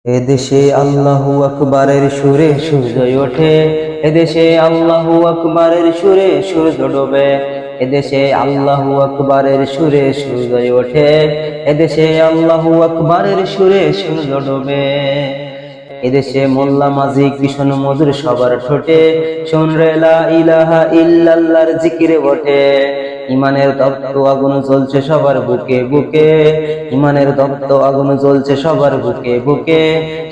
এদেশে আল্লাহু আকবারের সুরে সূর্য ওঠে, এদেশে আল্লাহু আকবারের সুরে সূর্য ডোবে। এদেশে আল্লাহু আকবারের সুরে সূর্য ওঠে, এদেশে আল্লাহু আকবারের সুরে সূর্য ডোবে। এদেশে মোল্লা মাঝি কিষণ মধুর সবার ঠোঁটে, শোন রে লা ইলাহা ইল্লাল্লাহর জিকিরে ওঠে। ইমানের তপ্ত আগুন জ্বলছে সবার বুকে বুকে, ইমানের তপ্ত আগুন জ্বলছে সবার বুকে বুকে।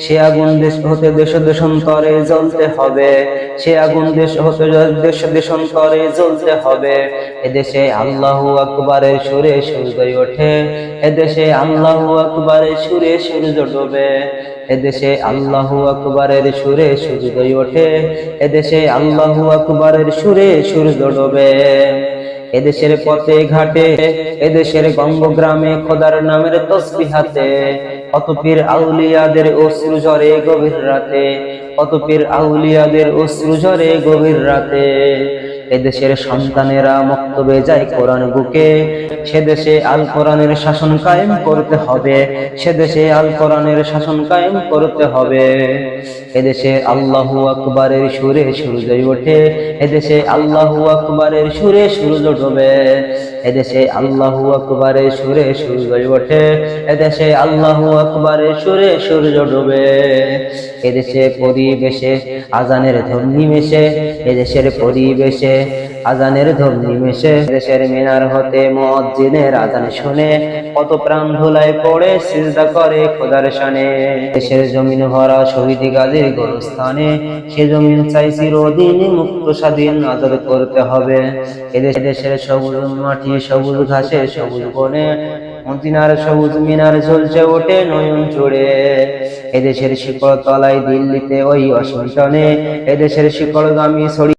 সে আগুন দেশ হতে দেশ দেশান্তরে জ্বলতে হবে, সে আগুন দেশ হতে দেশ দেশান্তরে জ্বলতে হবে। এদেশে আল্লাহু আকবারের সুরে সূর্য ওঠে, এদেশে আল্লাহু আকবারের সুরে সূর্য ডোবে। এদেশে আল্লাহু আকবারের সুরে সূর্য ওঠে, এদেশে আল্লাহু আকবারের সুরে সূর্য ডোবে। এদেশের পথে ঘাটে, এদেশের গঙ্গ গ্রামে খোদার নামের তসবিহ হাতে, কত পীর আউলিয়াদের অশ্রু ঝরে গভীর রাতে, কত পীর আউলিয়াদের অশ্রু ঝরে গভীর রাতে। এদেশের সন্তানেরা মক্তবে যায় কোরআন বুকে, সে দেশে আল কোরআনের শাসন কায়েম করতে হবে, সে দেশে আল কোরআনের শাসন কায়েম করতে হবে। এদেশে আল্লাহু আকবারের সুরে সূর্য ওঠে, এদেশে আল্লাহু আকবারের সুরে সূর্য ডোবে। এদেশে আল্লাহু আকবারের সুরে সূর্য ওঠে, এদেশে আল্লাহু আকবারের সুরে সূর্য ডোবে। এদেশে পরিবেশে আজানের ধ্বনি নিমেষে, এদেশের পরিবেশে আজানের ধ্বনি নিমেষে। দেশের মিনার হতে মুয়াজ্জিনের আজান শুনে কত প্রাণ ধুলায় পড়ে সিজদা করে খোদার শানে। দেশের জমিন ভরা শহীদ গাজীর গোরস্থানে, সে জমিন চাই চিরদিন মুক্ত স্বাধীন আজাদ করতে হবে। এদেশের সবুজ মাটি সবুজ ঘাসে সবুজ বনে, মদিনার সবুজ মিনার ঝলছে ওঠে নয়ন জুড়ে। এদেশের শিকড় তলায় দিল্লিতে ওই ওয়াশিংটনে, এদেশের শিকড়গামী ছড়ি